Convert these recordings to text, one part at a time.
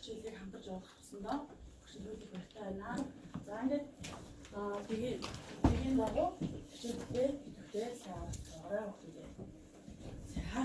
хичээлийг хамтарч явуулах туснаа багш нөлөөлөх хэрэгтэй байна. За ингээд тэгээд дагуу хичээлдээ идэвхтэй сайн орой өгдөө. За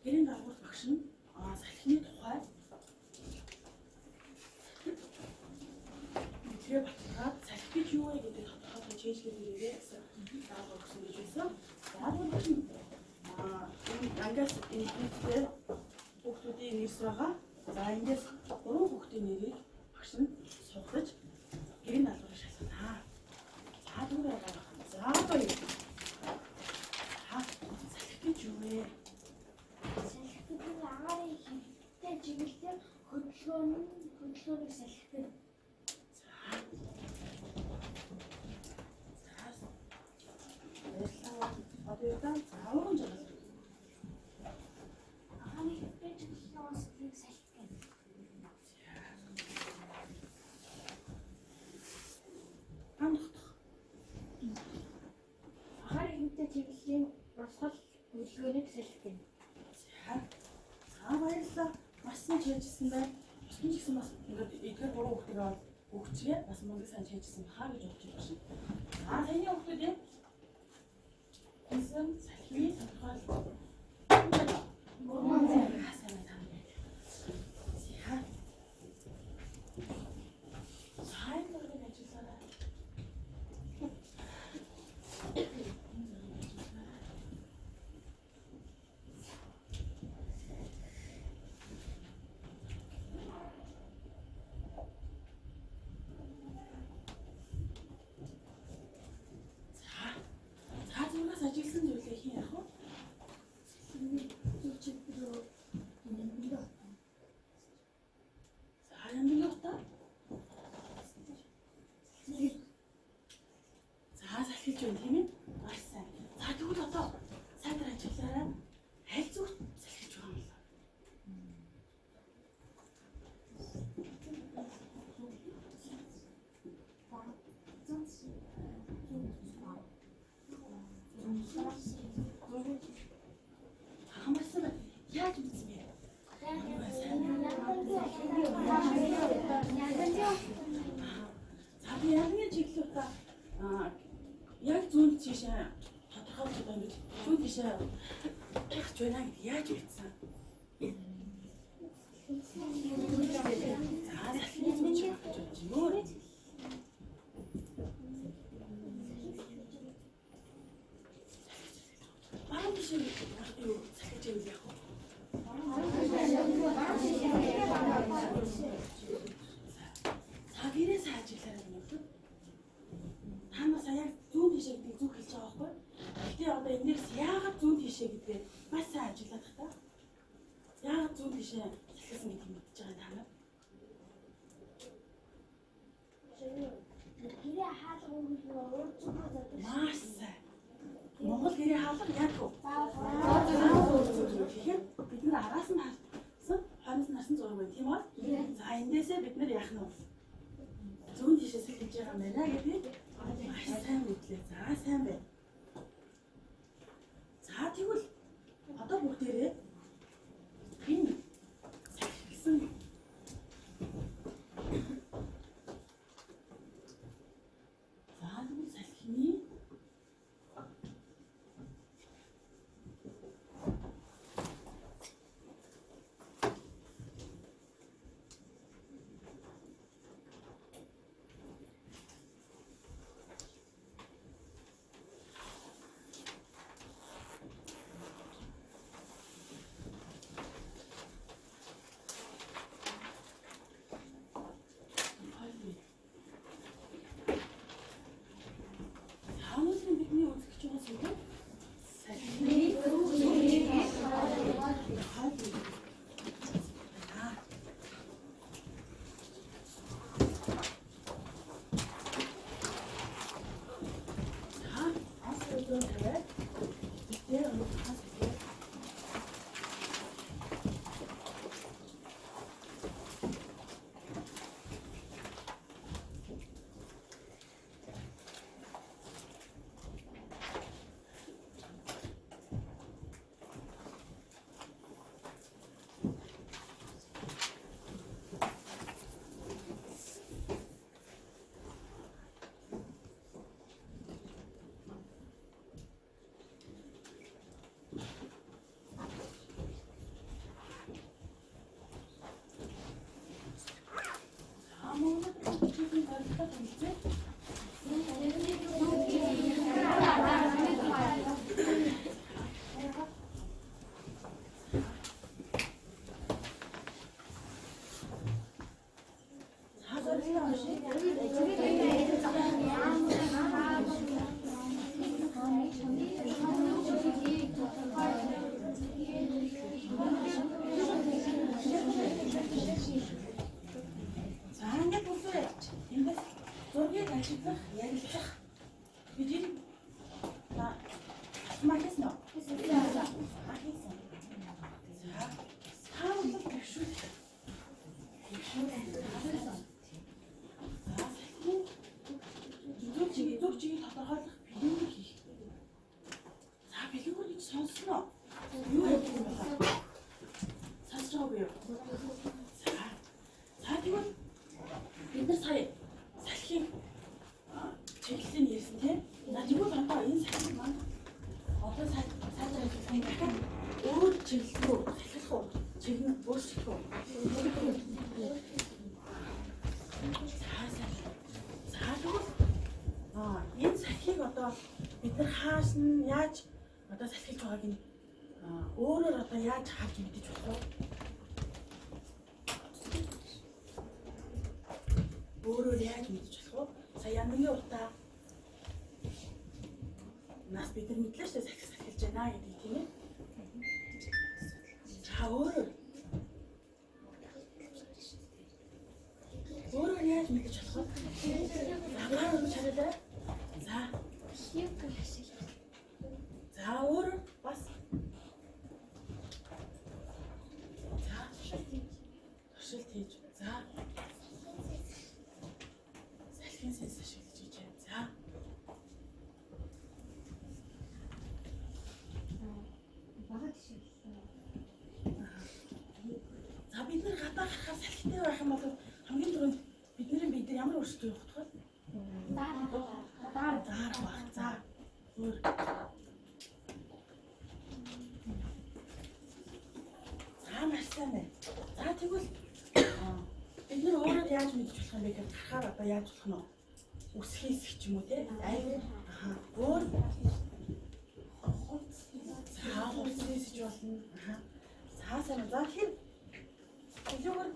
гэрийн даалгавар багш нь салхины тухай тэгээ баталгаад салхи гэж юу вэ гэдэг тодорхойлж чийжлэх хэрэгээ гэсэн даалгавар өгсөн гэж байсан. Даалгавар багш нь энэ ангаас институтээр хүүхдүүдийн нэрс байгаа. За эндээс 3 хүүхдийн нэрийг багш нь судлаж гэрийн даалгавраар шалгана. За түрүү байгаа. За гоё. Салхи гэж юу вэ? Агаарын хөвтэй чиглэлээр хөдөлгөөнийг салхидаг. Одоо заавар жаргал. Агаарын хөвтэй чиглэлийн салхийг салхидаг. Амдах. Агаарын хөвтэй чиглэлийн босгол хөдөлгөөнийг салхидаг. Баярлалаа. Маш сайн чийжсэн байна. Бусдын ч гэсэн бас ингээд эдгээр 3 хүүхдийг аваад өгчгээ бас мундаг сайн чийжсэн хаа гэж бодож байна шин. Таны хүүхдүүд юм. Эсэн салхи тодорхойлол. Ажигласан зүйлээ хийн яах вэ? За салхилж байна тийм ээ? Маш сайн. За тэгвэл одоо сайдар ажиглаарай. Аль зүгт салхилж байгаа юм бол? Хамарсан яаж мэдсэн бэ? За би яг нэг чиглэлээ яг зүүн тишээ тодорхойлж байгаа юм бил зүүн тишээ гарч байна гэдэг яаж мэдсэн? За салхины зүүн тишээ гарч байна юм уу? Баруун тишээ юу салхиж байвал яах вэ? За гэрээс ажиглаарай юм уу? Та нас яг зүүн тишээ гэдэг зүг хэлж байгаа байхгүй? Гэтэ одоо эндээс яагаад зүүн тишээ гэдгээ маш сайн ажиглаад та. Яагаад зүүн тишээ салхисан гэдгийг мэдчихэж байгаа та нар? Гэрээ хаалга Маш сайн. Монгол гэрээ хаалга яг уу. Тэгэхээр бид нар араас нь харсан хойноос нь харсан зураг байна тийм үү? За эндээсээ бид нар яах нь вэ? Зүүн тишээс хэлж байгаа юм байна гэдэг. Маш сайн мэдлээ. За сайн байна. За тэгвэл одоо бүгдээрээ энэ салхисан заалгүй салхины зүгчийг тодорхойлох бэлэг хийх. За бэлэгүүд гэж сонсноо. Юу гэдэг юм бэ? Сонсож байгаагүй юу? За тэгвэл бид нар сая салхийг чиглэлийн ярьсан тийм. За тэгвэл одоо энэ салхийг маань одоо сайжрах юм дахиад өөр чиглэл рүү салхих уу? Чиглэл өөрчлөх үү? Энэ салхийг одоо бид нар хааш нь яаж одоо салхилж байгааг нь өөрөөр одоо яаж харж мэдэж болох вэ? Өөрөөр яаж мэдэж болох вэ? Сая янгийн утаа нас бид нар мэдлээ шүү дээ салхилж байна гэдэг тийм ээ. За өөрөөр яаж мэдэж болох вэ? Агаар өгч хараад. За өөр бас туршилт хийж. За салхин сэнс ашиглаж хийж байна. За бид нар гадаа гарахаар салхитай байх юм бол хамгийн түрүүнд бид нар ямар өөрчлөлт явах вэ? Даар баг. За өөр. За маш сайн байна. За тэгвэл бид нар өөрөө яаж мэдж болох юм бэ гэхээр гарахаар одоо яаж болох нь вэ? Үсхийс ч юм уу те? Өөр. За үсхийс ч болно. За сайн. За тэгэхээр билүүгэр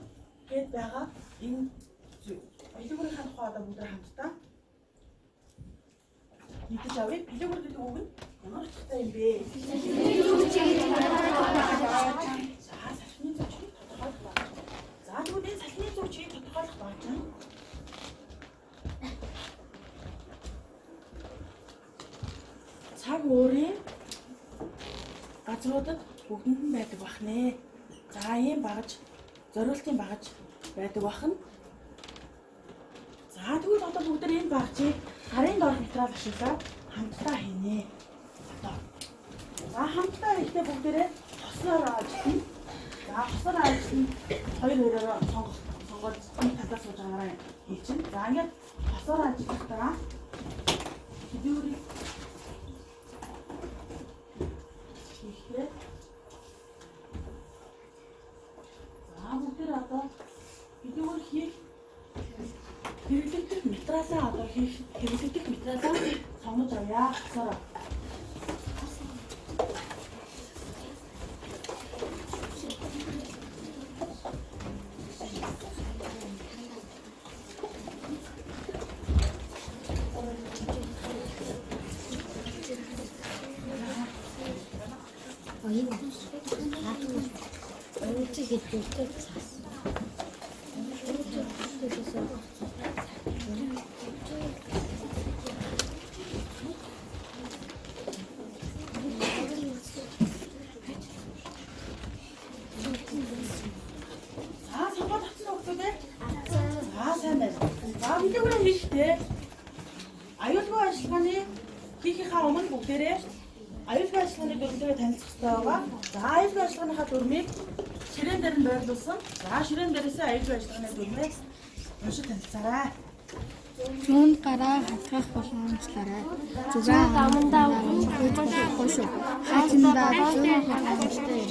гээд байгаа энэ билүүгэрийн тухай одоо бүгд хамтдаа мэдэж авъя. Билүүгэр гэдэг үг нь ямар утгатай юм бэ? За салхины зүгчийг тодорхойлох байна. За тэгвэл энэ салхины зүгчийг тодорхойлох байна. өөрийн газруудад бүгдэнд нь байдаг бахнэ. За ийм багаж зориултын багаж байдаг бахна. За тэгвэл одоо бүгд энэ багажийг гарын доор материал ашиглаад хамтдаа хийнэ. Одоо. За хамтдаа хийхдээ бүгдээрээ хослоор ажиллана. За хослоор ажиллана. Хоёр хоёроо сонгоод энэ талаас сууж байгаараа хийчихнэ. За ингээд хослоор ажиллахдаа хэдүүрийг хийхдээ. За бүгдээр одоо хэдүүр хийх хэрэглэгдэх материалаа одоо хийх хэрэглэгдэх материалаа сонгож авъя. Хослоор. Хэдүүгээр хийхдээ аюулгүй ажиллагааны хийхийнхаа өмнө бүгдээрээ аюулгүй ажиллагааны дүрмээ танилцах хэрэгтэй байгаа. За аюулгүй ажиллагааныхаа дүрмийг ширээн дээр нь байрлуулсан. За ширээн дээрээсээ аюулгүй ажиллагааны дүрмээ уншиж танилцаарай. Зүүн гараа хатгах боломжлоорой. Зүгэн дамандаа хөөж шүү. Хатиндаа зүүн хатгахтай.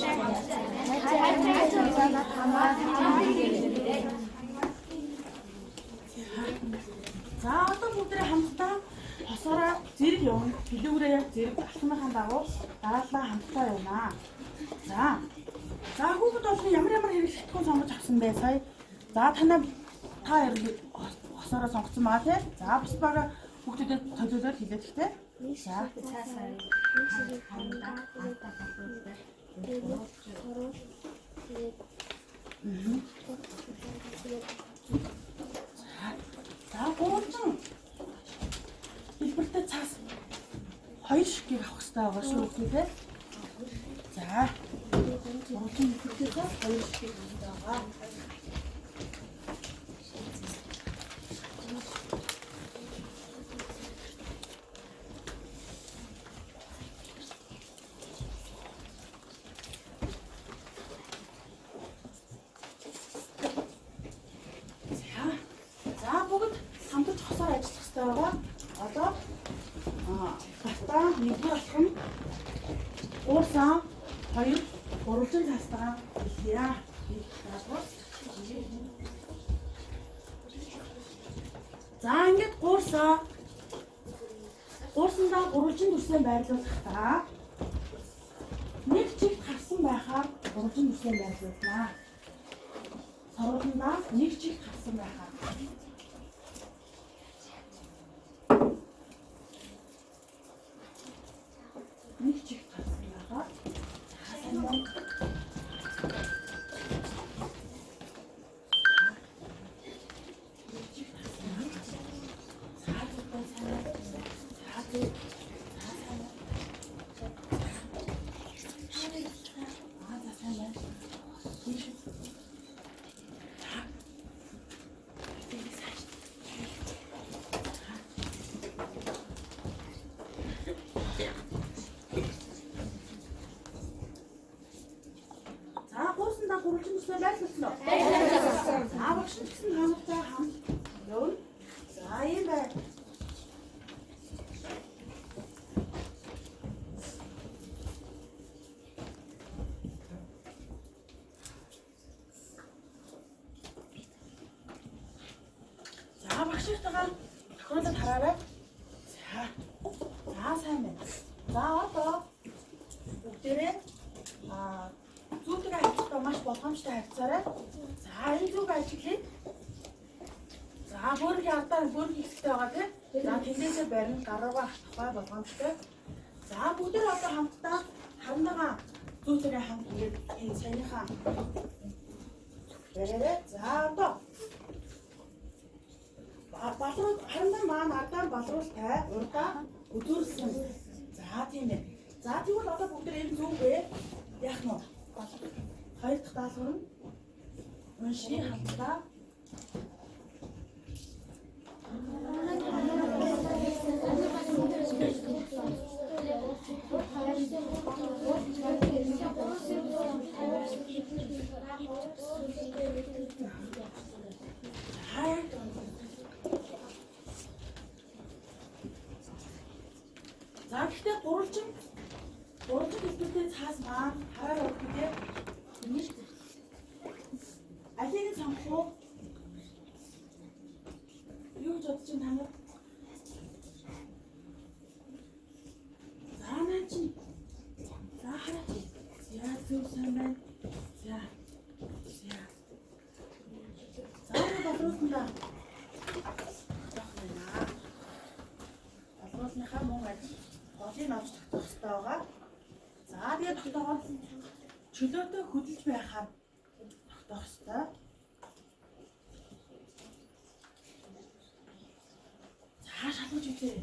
За одоо бүгдээ хамтдаа хосоороо зэрэг явна. Хэлүүрээ зэрэг алхмынхаа дагуу дараалал хамтдаа явна. За хүүхэд олон ямар хэрэглэгдэхүүн сонгож авсан бэ сая. За та ярил хосоороо сонгоцсон маа тий. За бус бага хүүхдэд төлөөлөл хэлээд ихтэй. За За гуурчин хэлбэртэй цаас хоёр шиггийг авах хэрэгтэй байгаа шүү хүүхдээ. За гуурчин хэлбэртэй цаас хоёр шиггийг авах хэрэгтэй байгаа. Одоо батаа нэгдүгээр алхам уурсан хоёр гурван цастаа хийя. За ингээд гуурсандаа гурван дүрсээ байрлуулахдаа нэг чигт харсан байхаар гурван дүрсээ байрлуулнаа. Соролондоо нэг чигт харсан байхаар нэг чигт харсан байхаар гурван бүсээ байлуулсан уу? Байлуулсан. За багш гэсэн хамтдаа хамт явна. За ийм бай. За багштайгаа тохиолдол хараарай. За сайн байна. За одоо бүгдээрээ зүүнтэйгээ харьцахдаа маш болгоомжтой харьцаарай. За энэ зүг ажиглая. За бөөрийн ардаа бөөрийн хэсэгтэй байгаа тийм. За тэндээсээ барин гаруугаа хатгах болгоомжтой. За бүгдээ одоо хамтдаа харандагаа зүүнтэйгээ хамт ингээд энэ саяныхаа бариарай. За одоо балруул харандаа маань ардаа балруултай урдаа үзүүлсэн. За За тийм ээ. За тэгвэл одоо бүгд энэ зүгөө яах нь вэ? Хоёр дахь даалгавар нь уншийн хамтдаа за гэхдээ гурвалжин хэлбэртэй цаас маань хараа өгдөө нэг алийг нь сонгох уу? Юу гэж бодож байна та нар? За наа чи. За хараа чи. Яа зүг сайн байна. За. За бодлуулна. Бодлуулныхаа мөн ажил голыг авч тогтоох хэрэгтэй байгаа. За тэгээд тогтооход чөлөөтэй хөдөлж байхаар тогтоох хэрэгтэй. За шалгаж үзье.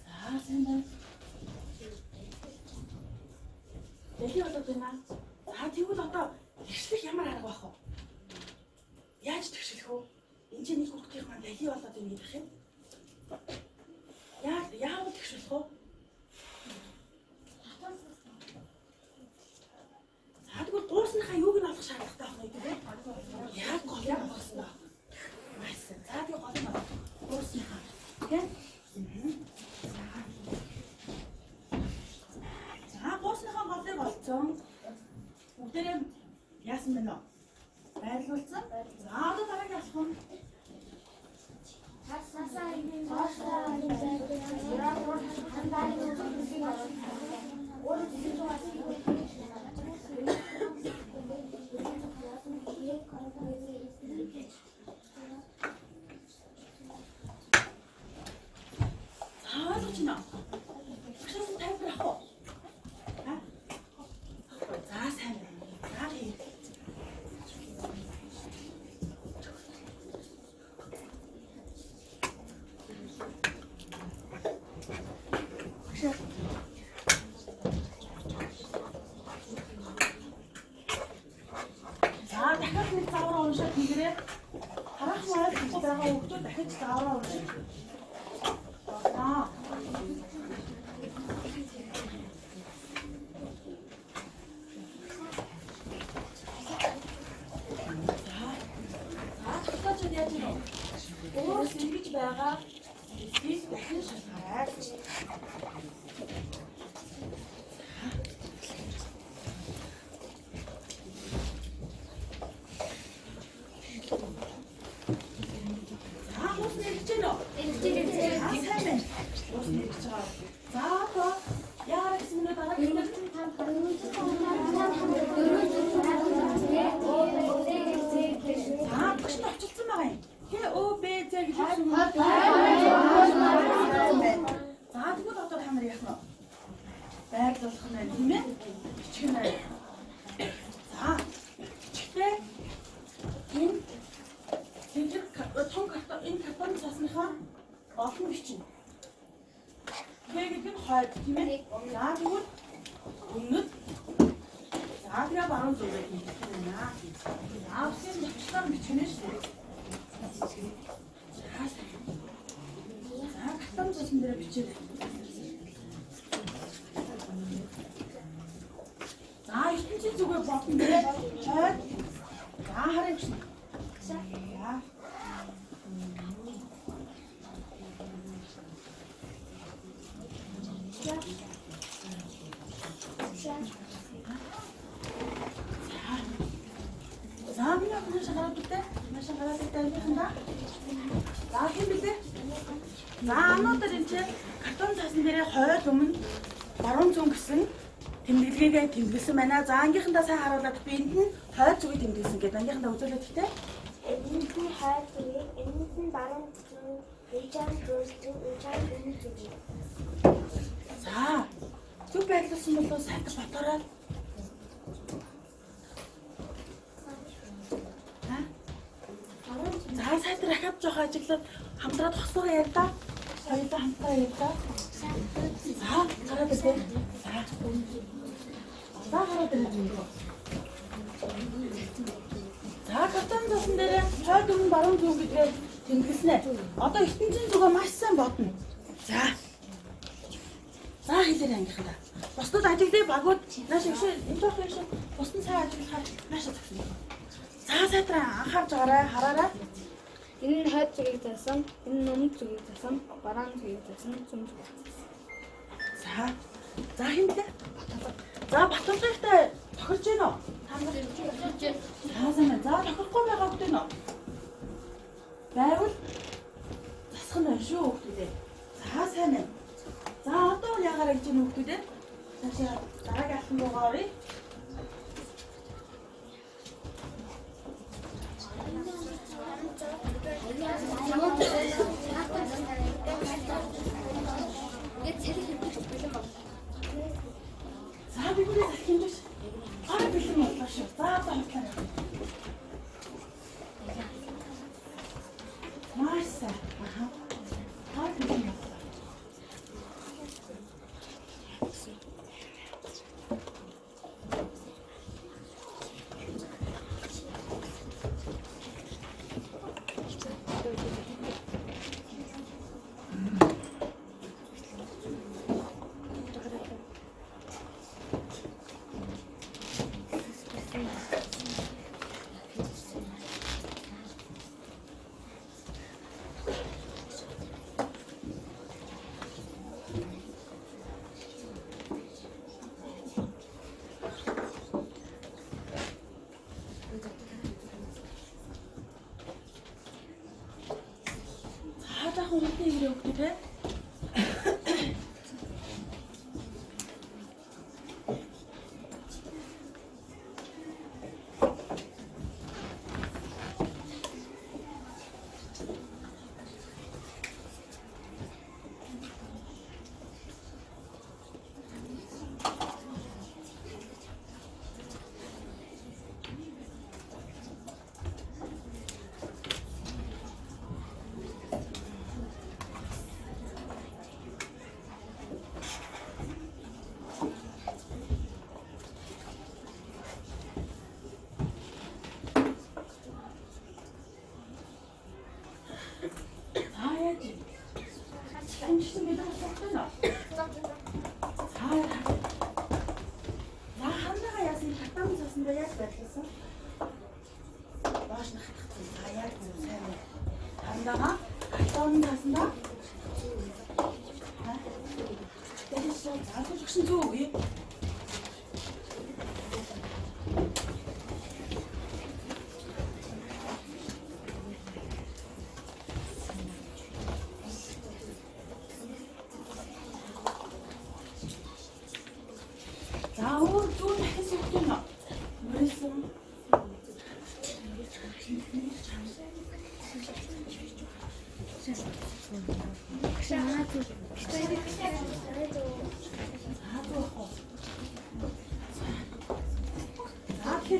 За сайн байна. Дэлхий болоод байна. За тэгвэл одоо тэгшлэх ямар арга байх вэ? Яаж тэгшлэх вэ? Энд чинь нэг хүүхдийн маань дэлхий болоод байна гэх юм. Яавал тэгшлэх вэ? За тэгвэл дуусныхаа юуг нь олох шаардлагатай байх вэ гэдэг. Яг голыг авах хэрэгтэй. Маш сайн. За тэгээ голыг авах. Дуусныхаа. Тэ? За дуусныхаа голыг олцсон. Бүгдээрээ яасан бэ нөө? Байрлуулсан. За одоо дараагийн алхам. дахиад нэг заавар уншаад тэгэрээ харах маяг хэлж байгаа хүмүүс дахиж заавар уншиж. Өөрөөр ингэж байгаа эсвийг дахин шалгаарай. Байрлуулах нь тийм ээ. Бичих нь. За. Бичгтээ энэ том картон энэ картон цасныхаа олон бичнэ. Тэгээд энэ хойд тийм ээ. За тэгвэл өмнөд за тэгээ баруун зүгээ хийх юм аа. Аавсын бичгээр бичнэ шүү дээ. За картон цасан дээр бичээ. За ертөнцийн зүгээр бодсон дээр хойд за харъя гэж. За. За миний хүмүүс хараад үтээ. Маш хараад үтээ юм да. За тийм билээ. За ануудаар энэ чинь картон цаасан дээрээ хойд өмнө баруун зүүн гэсэн тэмдэглэгээ тэмдэглэсэн байна. За ангийнхандаа сайн харуулад би энд нь хойд зүгийг тэмдэглэсэн гэдэг. Ангийнхандаа үзүүлээд ихтэй. Энд нь хойд зүгийг, энд нь баруун зүг, эжаан зүг, эжаан зүг. За. Зүг байрлуулсан бол сайтар батараад. За сайтар ахаад жоох ажиглаад хамтраад хослоо ярь да. хоёулаа хамтдаа явлаа. За гараад ирээ. За. Одоо гараад ирээ. За картон засан дээр хойд өмнө баруун зүг гэдгээ тэмдэглэснэ. Одоо ертөнцийн зүгөө маш сайн бодно. За. За хэлээр ангийнхаа. Бусдад ажиглаа багууд нааш их энэ тох их бусдын сайн ажиглахаар наашаа тагсан. За сайтраа анхаарч байгаарай, хараарай. Энэ нь хойд зүгийг засан, энэ нь өмнөд зүгийг засан, баруун зүгийг засан, зүүн зүгийг. За. За хэмлээ. За баталгаатай тохирч гэнэ үү? Та нар тохирч байна. За сайн. За тохирохгүй байгаа гэдэг нь. Байвал засах нь шүү хүүхдүүдээ. За сайн байна. За одоо яагаар гэж юм хүүхдүүдээ? Цаашаа дараагийн алхам руугаа оръё. За би бүрээ хэмжиж. Аа бэлэн боллоо шүү. За одоо хамтлаа. Маш сайн. Аха. Аа бэлэн боллоо. Хүүхдийн ирээ хүүхдүүд те.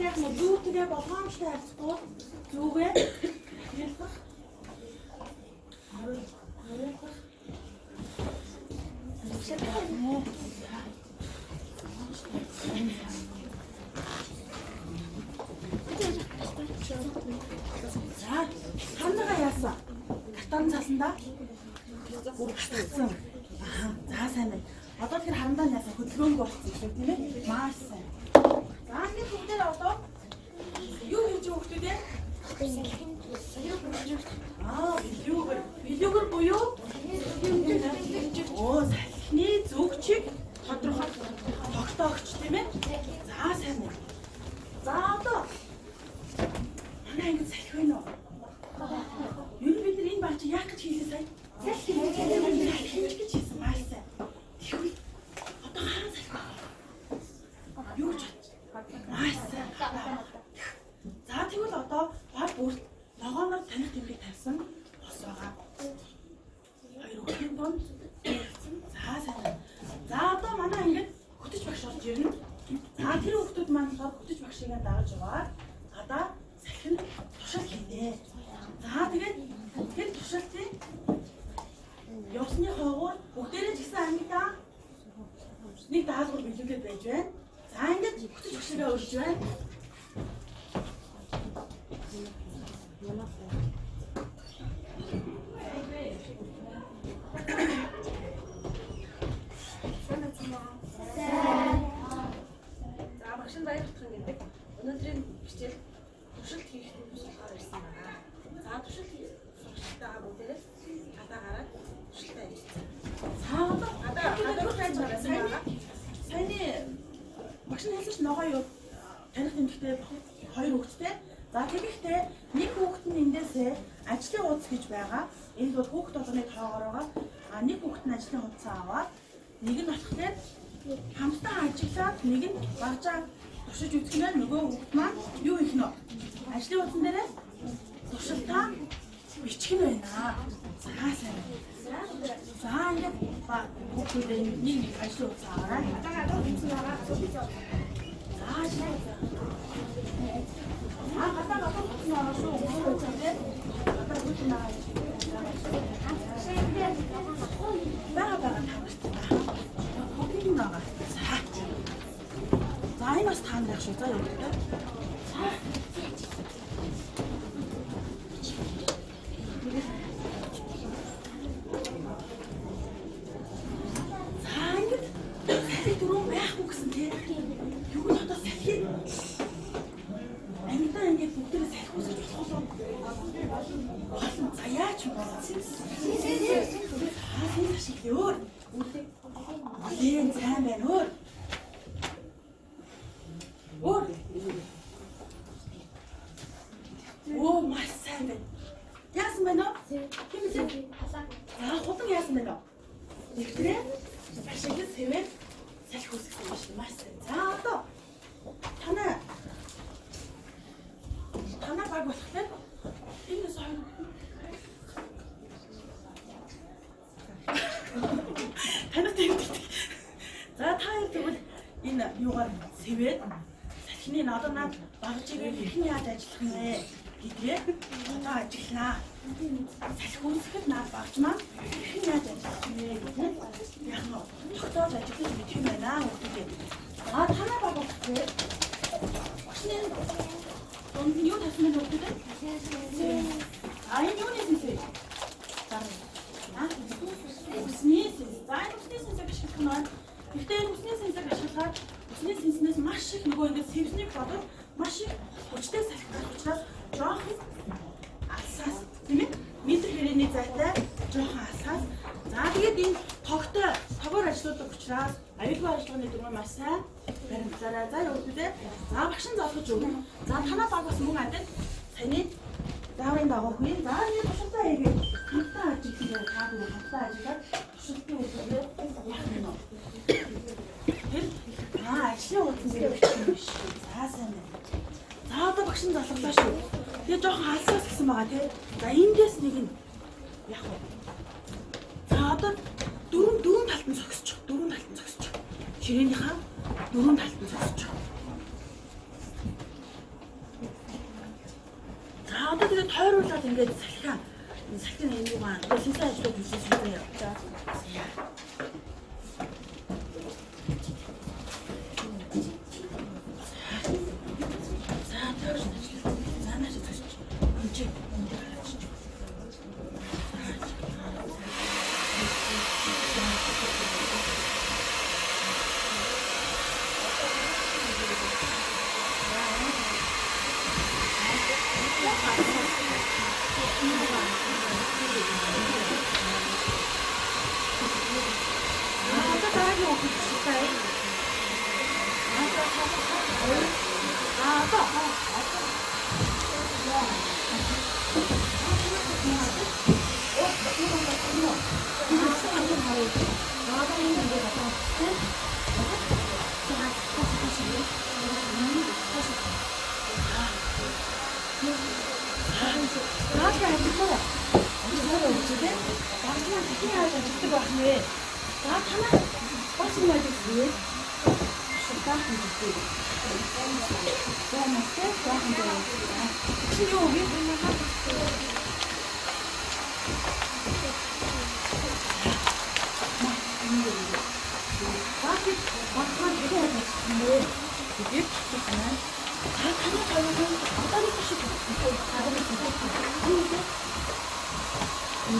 Яг нь юу тэгээ болгоомжтой харцгүй зүгээ ялах за ханага яасан картон цаасандаа бүр гацсан. За сайн байна. Одоо тэр харандаа яасан хөдөлгөөнг болчихсон шүү тийм ээ. Маш сайн. За нэг бүгдээ одоо юу хийж өгөхтэй дээ? Билүүгэр буюу оо салхины зүгчийг тодорхой тогтоогч тийм ээ. За сайн байна. За одоо манай ингэ салхи байна уу? Юу бид нар энэ баг чи яах гэж хийлээ сая? Салхи гэж хийсэн маш сайн. Тэгвэл одоо хараа салхи. Юу ч за тэгвэл одоо баг бүрт ногооноор таних тэмдэг тавьсан бос байгаа. Хоёр хүүхдийн донд за сайн. За одоо манай ингээд хөтөч багш орж ирнэ. За тэр хүүхдүүд маань хөтөч багшийг дааж яваад гадаа салхин тушаал хийнэ. За тэгээд тэр тушаалтын явсны даалгавар биелүүлээд байж байна. За ингээд бүтэж өгшөөрөө өрж байна. За багшин баярлах гэдэг. Өнөөдрийн хичээл туршилт хийх болохоор ирсэн байна. За туршилт хийх сургалтайгаа бүгдээрээ гадаа гараад туршилтаа хийсэн. За одоо гадаа байж байгаа. Саяны багш нь хэлсэн чинь ногоо юу таних тэмдэгтэй 2 хүүхэдтэй. За тэгэхдээ нэг хүүхэд нь эндээсээ ажлын хуудас гэж байгаа. Энэ бол хүүхэд болгоны тоогоор байгаа. А нэг хүүхэд нь ажлын хуудасаа аваад нэг нь болохоор хамтдаа ажиглаад нэг нь багжаа туршиж үзгэнээр нөгөө хүүхэд маань юу хийх нь ажлын хуудсан дээрээ туршилтаа бичих нь байна. За сайн. За ингээд хүүхдүүд нэг ажлын хуудас аваарай. За шээ. Гадаа утсан аваа шүү. Гадаа утсан аваа. Бага тавьчихсан. Хогин нага. За энэ бас таанд яг шүү. За юу гэдэг. За ингэж дөрөв байхгүй гэсэн тийм. Юу ч одоо салхи. Ангидаа ингэж бүгдээрээ салхи үсэж болохоо. За яач юм бэ? Аа шиг өөр. Үлийн сайн байна өөр. Өөр. Оо маш сайн байна. Яасан байна уу? Хэмжээ. Худан яасан байна уу? Тэгтрээ ашиг сэвэр салхи үсгсэн юм шиг маш сайн. За одоо танаа баг болохоор энэ сайн. Танаа тэмдэг. За та тэгвэл энэ юугаар сэвээд салхины надад багж игээ хэрхэн яаж ажиллах юм бэ гэдгээ одоо ажиглана. Салхи үсгэхэд наад багж маань хэрхэн яаж ажиллах юм бэ гэдэг яг нь тогтоож ажиллаж мэдэх юм байна хүүхдүүд. За танаа баг болохоор багшны донд нь юу тавьсан бэ хүүхдүүд? Энэ юу нэсэ? Усны сэнсэг ашиглах нь байна. Гэхдээ энэ усны сэнсэг ашиглахад усны сэнснээс маш их нөгөө ингээд сэвснийг бодоод маш их хүчтэй салхи гарах учраас жоохон алсаас тийм ээ метр хэрээний зайтай жоохон алсаас. За тэгээд энэ тогоор ажилладаг учраас аюулгүй ажиллагааны дүрмээ маш сайн баримтлаарай. За юу гэдэг. За багш нь залгаж өгнө. За танаа баг бас мөн адил саяны зааврын дагуу хий. За энэ туршилтаа хийгээд хамтдаа ажиллах та бүхэн хамтдаа ажиллаад туршилтын үйлдвэрлэлээ яах юм бэ? Тэр ажлын хуудсан дээр бичих юм биш. За сайн байна. За одоо багш нь залглаа шүү. Тэгээ жоохон алсаас гисэн байгаа тий. За эндээс нэг нь яах вэ? За одоо дөрөв талд нь зогсчих. Ширээнийхаа дөрөв талд нь зогсчих. За одоо тэгээ тойруулаад ингээд салхины энэ юугаа сэнсээ ажиллаж үзсэн юм байна. За.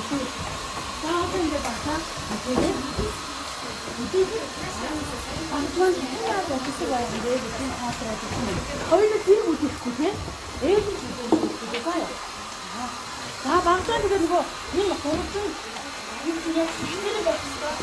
За одоо ингээд багтаа. Тэгээд багтаа яа гэсэн байх юм бэ? Тийм хаасраад байна. Хоёул тийм үтгэхгүй тийм. Ээж нь үтгэхгүй байна. За багтаа тэгээд нөгөө энэ хурдан юм яг шинээр болчихсон.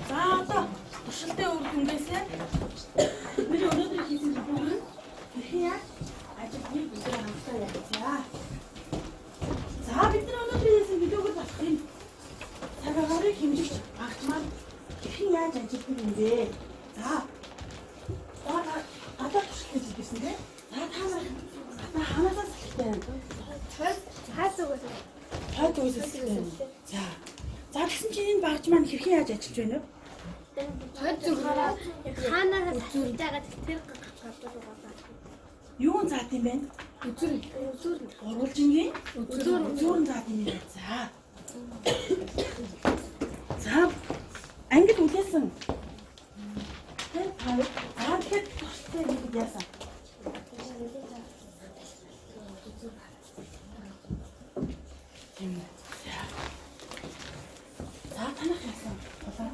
За одоо туршилтын үр дүнгээсээ бидний өнөөдөр хийсэн зүйл нь хэрхэн ажил бид хамтдаа явуулъя. За бид өнөөдөр хийсэн видеог болох юм. Цагаагаар хэмжиж багтмаар хэрхэн яаж ажиллах юм бэ? За одоо туршилт хийсэн тийм. За та нар ханаасаа эхэлдэг. Хойд үгээс эхэлдэг. За тэгсэн чинь энэ багж маань хэрхэн яаж ажиллаж байна вэ? Хойд зүгээр хаанаас зүрдээгээ тэр гадуур. Юу заат юм бэ? Үзүр. Оруулжингийн үзүүр заат юм байна. За ангид үлээсэн. Тэгэхээр туршилтаа хийгээд яасан. За танах яасан. За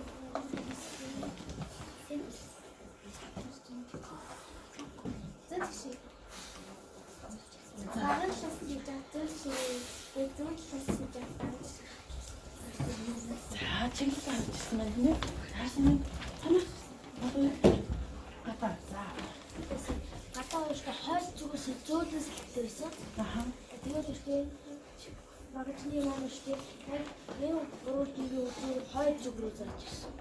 чиглэл авчихсан байна нэ. Хаасан танах гатаа. За гатаа ууштай хойд зүгээс зөөлөөс хэлсэн. Тэгээд ихтэй магадгүй юм шүү дээ. Яг гурван үзүүр хойд зүг рүү зарж ирсэн.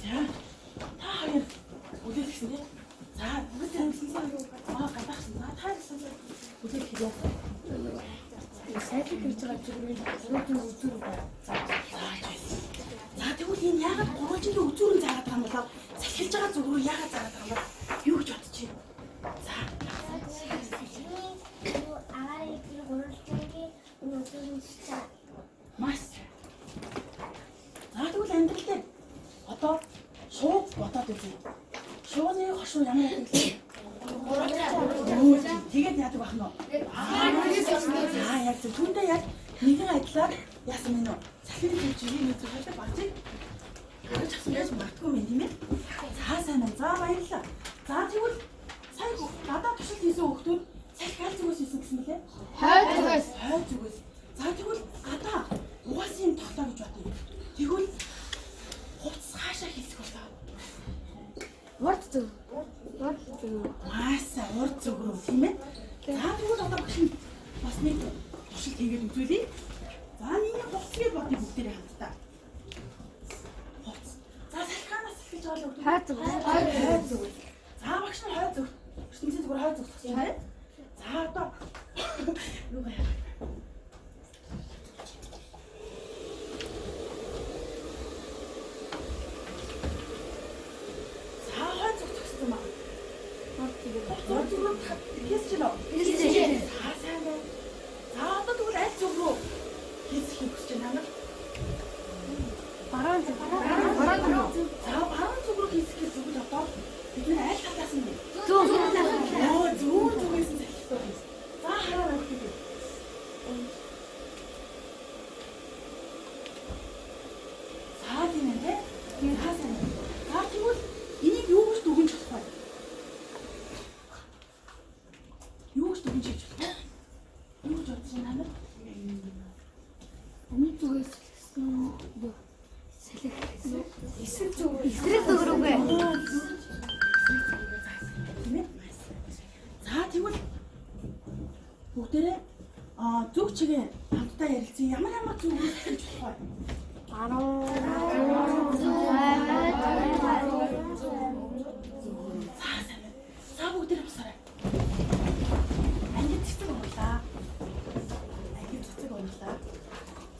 За та байгаа зүгээр энэ гурван үзүүр байна. За тэгвэл энэ яагаад гурван үзүүрэн заагаад байгаа юм болоо? Салхилж байгаа зүгрүү яагаад заагаад байгаа юм бол? Юу гэж бодож байна? За. Агаарын тэр гурвангийн үзүүрэн чичээ. Маш. За тэгвэл амьдрал дээр одоо шууд бодоод үзье. Шууны хошуу ямар байдаг вэ? Тэгээд яадаг бах нь вэ? Яг зөв. Түүндээ яг нэгэн адилаар яасан юм уу? Салхины зүйлийг нэг зүйлээр багцыг гаргаж авсан гэж магтгүй юм тийм ээ. За сайн байна. За баярлалаа. За тэгвэл сайн гадаа туршилт хийсэн хүмүүс салхи аль зүгээс хийсэн гэсэн мөлий? Хойд зүгээс. Хойд зүгээс. За тэгвэл гадаа угаасан юм тоглоо гэж бодъё. Тэгвэл хувцас хаашаа хийсэх болоо? Урд зүг. Урд зүг. Мааса урд зүг рүү тийм ээ. За тэгвэл одоо багш нь бас нэг туршилт хийгээд үзүүлье. За нэг хувцсыг бодъё бүгдээрээ хамтдаа. Хувцас. За салхианаас эхэлж байгаа л Хойд зүг. хойд зүг. За багш нь хойд зүг. ертөнцийн зүгээр хойд зүг тагсан байна. За одоо юу яах вэ? За одоо тэгвэл аль зүг рүү хийсэх юм гэж байна. Баруун зүг. За баруун зүг рүү хийсэх гэж зүгэл одоо бид нэр аль талаас нь вэ? Зүг. Зүүн зүгээс нь салхитай байна. За хараа өгдөг. За тийм ээ. Тийм хаасан. За тэгвэл энийг юу гэж дүгнэж болох вэ? Юу гэж дүгнэж хийж болох вэ? Юу гэж бодож байна нэр? Өмнө зүгээс салхи. Эсрэг зүг. Эсрэг зүг рүүгээ. За тэгвэл бүгдээрээ зүг чигээ хамтдаа ярилцсан ямар зүгээс хийж болох вэ? За бүгдээрээ босоорой. Ангид цэцэг орлаа.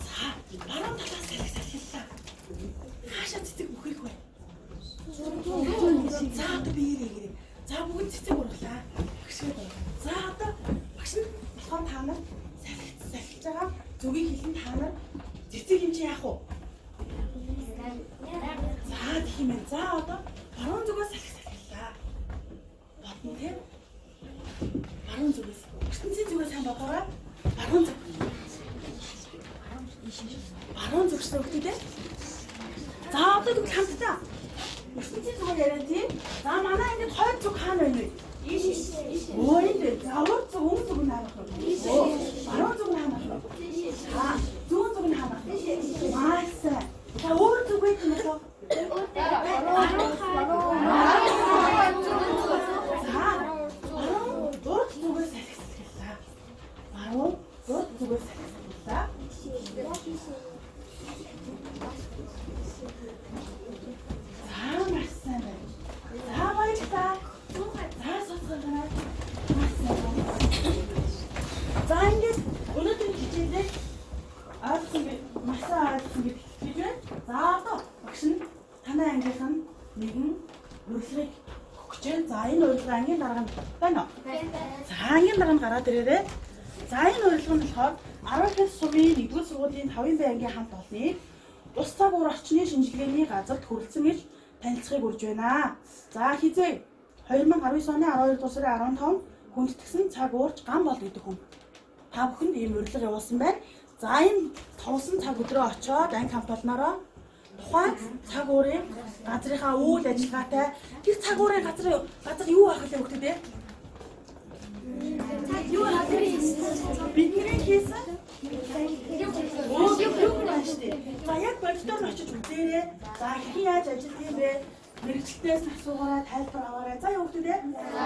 За баруун талаас салхиллаа. Хаашаа цэцэг бүхийх вэ? За одоо биеэр ирээ. За бүгд цэцэг орлаа. За одоо багш нь болохоор та нар салхилж байгаа зүгийг хэлэн та нар цэцэг юм чи яах вэ? За тийм ээ. За одоо баруун зүгээс салхиллаа. Бодно тийм. Баруун зүгээс. ертөнцийн зүгээс сайн бодоорой. Баруун зүг. Баруун зүгс өгдөө. За одоо тэгвэл хамтдаа. ертөнцийн зүгээр яриа тийм. За манай ингээд хойд зүг хаана байна вэ? Ийш. Өө энэ завар зүг өмнө зүг нь хаана вэ? Баруун зүг нь хаана вэ? За зүүн зүг нь хаана вэ? Мааса. За өөр зүг байх юм болоо. За ингээд өнөөдөр хичээлээ ойлгосон гэж масаа ойлгосон гэж байна. За одоо багш нь танай ангийнхан нэгэн урилгыг өгч जैन. За энэ урилга ангийн дарга нь байна уу? За ангийн дарга нь гараад ирээрээ. За энэ урилга нь болохоор 10-аас сумын 1-р сургуулийн 5-ын б ангийн хамт олныг ус цаг уур орчны шинжилгээний газарт хүрэлцэн гэж танилцахыг урьж байна. За хизээ 2019 оны 12 дугаар сарын 15 хүндэтгсэн цаг уурч гам бол гэдэг хүн. Та бүхэнд ийм урилга явуулсан байна. За энэ товсон цаг өдрөө очоод анги хамт олноороо тухайн цаг уурын газрынхаа үйл ажиллагаатай тэр цаг уурын газар юу байх вэ хөлтөд ээ? Юу бидний хийсэн? За яг бодитоор нь очиж үзээрэй. За хин яаж ажиллах юм бэ? Мэргэжилтээс асуугаарай, тайлбар аваарай. За юу хөлтөд ээ? За